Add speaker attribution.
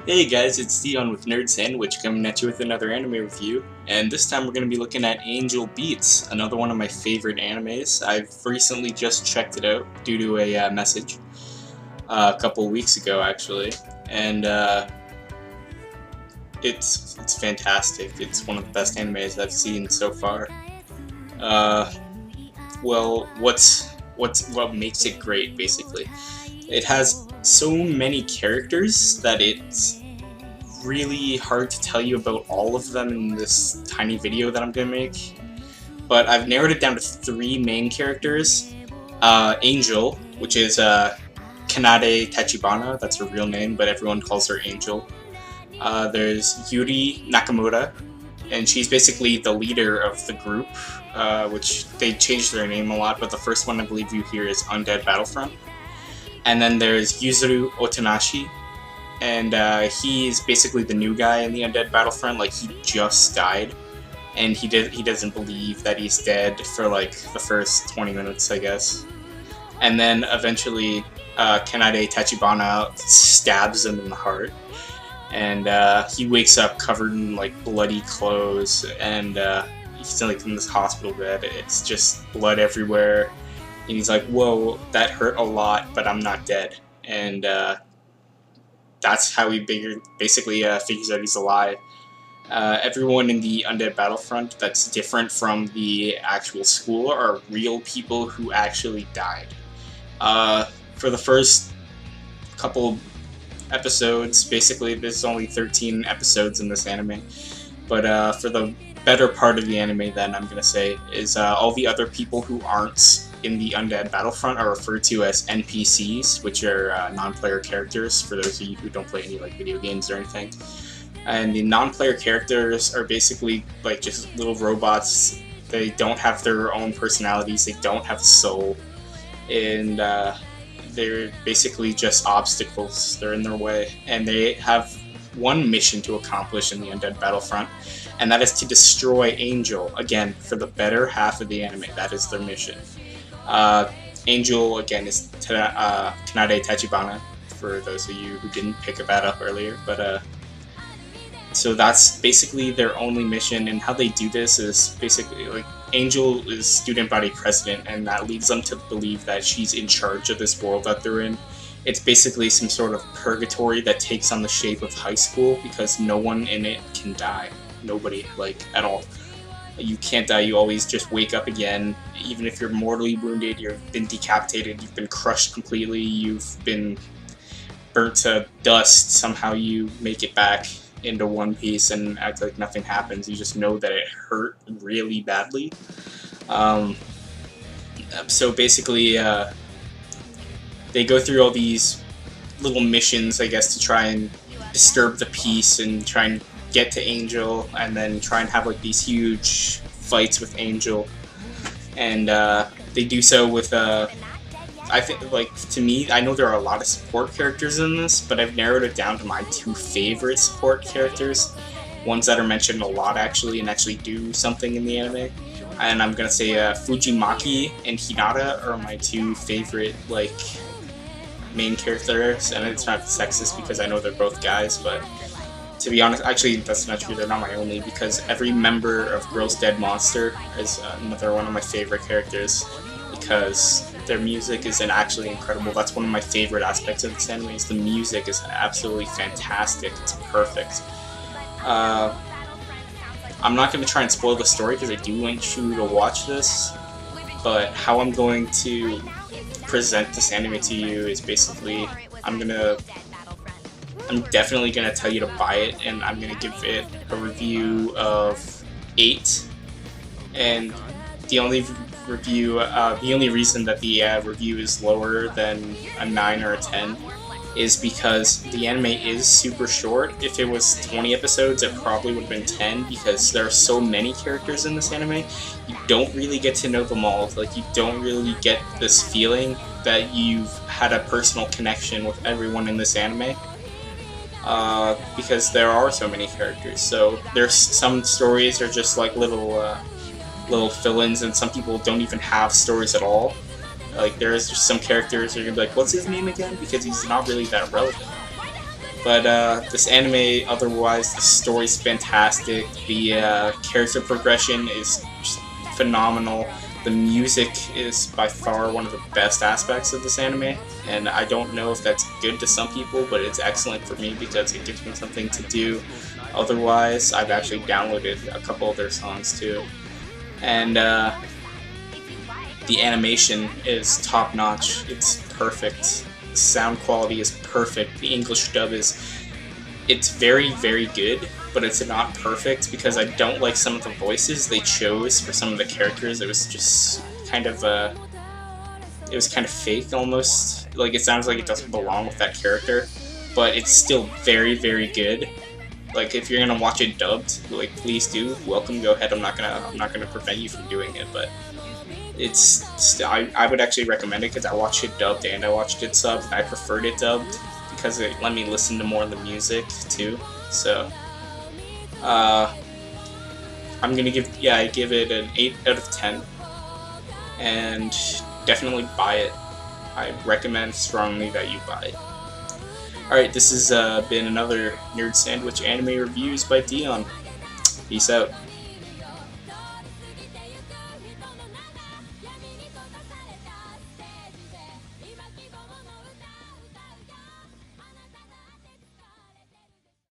Speaker 1: Hey guys, it's Dion with Nerd Sandwich coming at you with another anime review, and this time we're going to be looking at Angel Beats, another one of my favorite animes. I've recently just checked it out due to a message a couple weeks ago actually, and it's fantastic. It's one of the best animes I've seen so far. Uh, well, what makes it great basically? It has so many characters that it's really hard to tell you about all of them in this tiny video that I'm gonna make, but I've narrowed it down to three main characters. Angel, which is Kanade Tachibana, that's her real name, but everyone calls her Angel. There's Yuri Nakamura, and she's basically the leader of the group, which they changed their name a lot, but the first one I believe you hear is Undead Battlefront. And then there's Yuzuru Otonashi, and he's basically the new guy in the Undead Battlefront. Like, he just died, and he doesn't believe that he's dead for like the first 20 minutes, I guess. And then eventually, Kanade Tachibana stabs him in the heart, and he wakes up covered in like bloody clothes, and he's like in this hospital bed. It's just blood everywhere, and he's like, "Whoa, that hurt a lot, but I'm not dead." And that's how he basically figures out he's alive. Everyone in the Undead Battlefront that's different from the actual school are real people who actually died. For the first couple episodes, basically there's only 13 episodes in this anime, but for the better part of the anime then, I'm gonna say, is all the other people who aren't in the Undead Battlefront are referred to as NPCs, which are non-player characters, for those of you who don't play any like video games or anything. And the non-player characters are basically like just little robots. They don't have their own personalities, they don't have a soul, and they're basically just obstacles. They're in their way, and they have one mission to accomplish in the Undead Battlefront, and that is to destroy Angel, again, for the better half of the anime. That is their mission. Angel, again, is Kanade Tachibana, for those of you who didn't pick that up earlier, but so that's basically their only mission, and how they do this is basically, like, Angel is student body president, and that leads them to believe that she's in charge of this world that they're in. It's basically some sort of purgatory that takes on the shape of high school, because no one in it can die. Nobody, like, at all. You can't die, you always just wake up again. Even if you're mortally wounded, you've been decapitated, you've been crushed completely, you've been burnt to dust, somehow you make it back into one piece and act like nothing happens. You just know that it hurt really badly. So basically, they go through all these little missions, I guess, to try and disturb the peace and try and get to Angel, and then try and have like these huge fights with Angel. And they do so with I think, like, to me, I know there are a lot of support characters in this, but I've narrowed it down to my two favorite support characters. Ones that are mentioned a lot, actually, and actually do something in the anime. And I'm gonna say Fujimaki and Hinata are my two favorite, like, main characters. And it's not sexist because I know they're both guys, but to be honest, actually, that's not true. They're not my only, because every member of Girls Dead Monster is another one of my favorite characters, because their music is actually incredible. That's one of my favorite aspects of this anime, is the music is absolutely fantastic. It's perfect. I'm not going to try and spoil the story because I do want you to watch this, but how I'm going to present this anime to you is basically, I'm definitely going to tell you to buy it, and I'm going to give it a review of 8, and the only reason that the review is lower than a 9 or a 10 is because the anime is super short. If it was 20 episodes, it probably would have been 10, because there are so many characters in this anime. You don't really get to know them all. Like, you don't really get this feeling that you've had a personal connection with everyone in this anime. Because there are so many characters. So there's some stories are just like little fill-ins, and some people don't even have stories at all. Like, there's just some characters you're gonna be like, what's his name again? Because he's not really that relevant. But this anime, otherwise, the story's fantastic. The character progression is just phenomenal. The music is by far one of the best aspects of this anime, and I don't know if that's good to some people, but it's excellent for me because it gives me something to do. Otherwise, I've actually downloaded a couple of their songs too. And the animation is top notch. It's perfect. The sound quality is perfect. The English dub it's very, very good, but it's not perfect because I don't like some of the voices they chose for some of the characters. It was just kind of it was kind of fake almost. Like, it sounds like it doesn't belong with that character, but it's still very, very good. Like, if you're gonna watch it dubbed, like, please do. Welcome, go ahead. I'm not gonna prevent you from doing it, but I would actually recommend it because I watched it dubbed and I watched it subbed, and I preferred it dubbed because it let me listen to more of the music too. So I'm gonna give it an 8 out of 10, and definitely buy it. I recommend strongly that you buy it. Alright, this has been another Nerd Sandwich Anime Reviews by Dion. Peace out.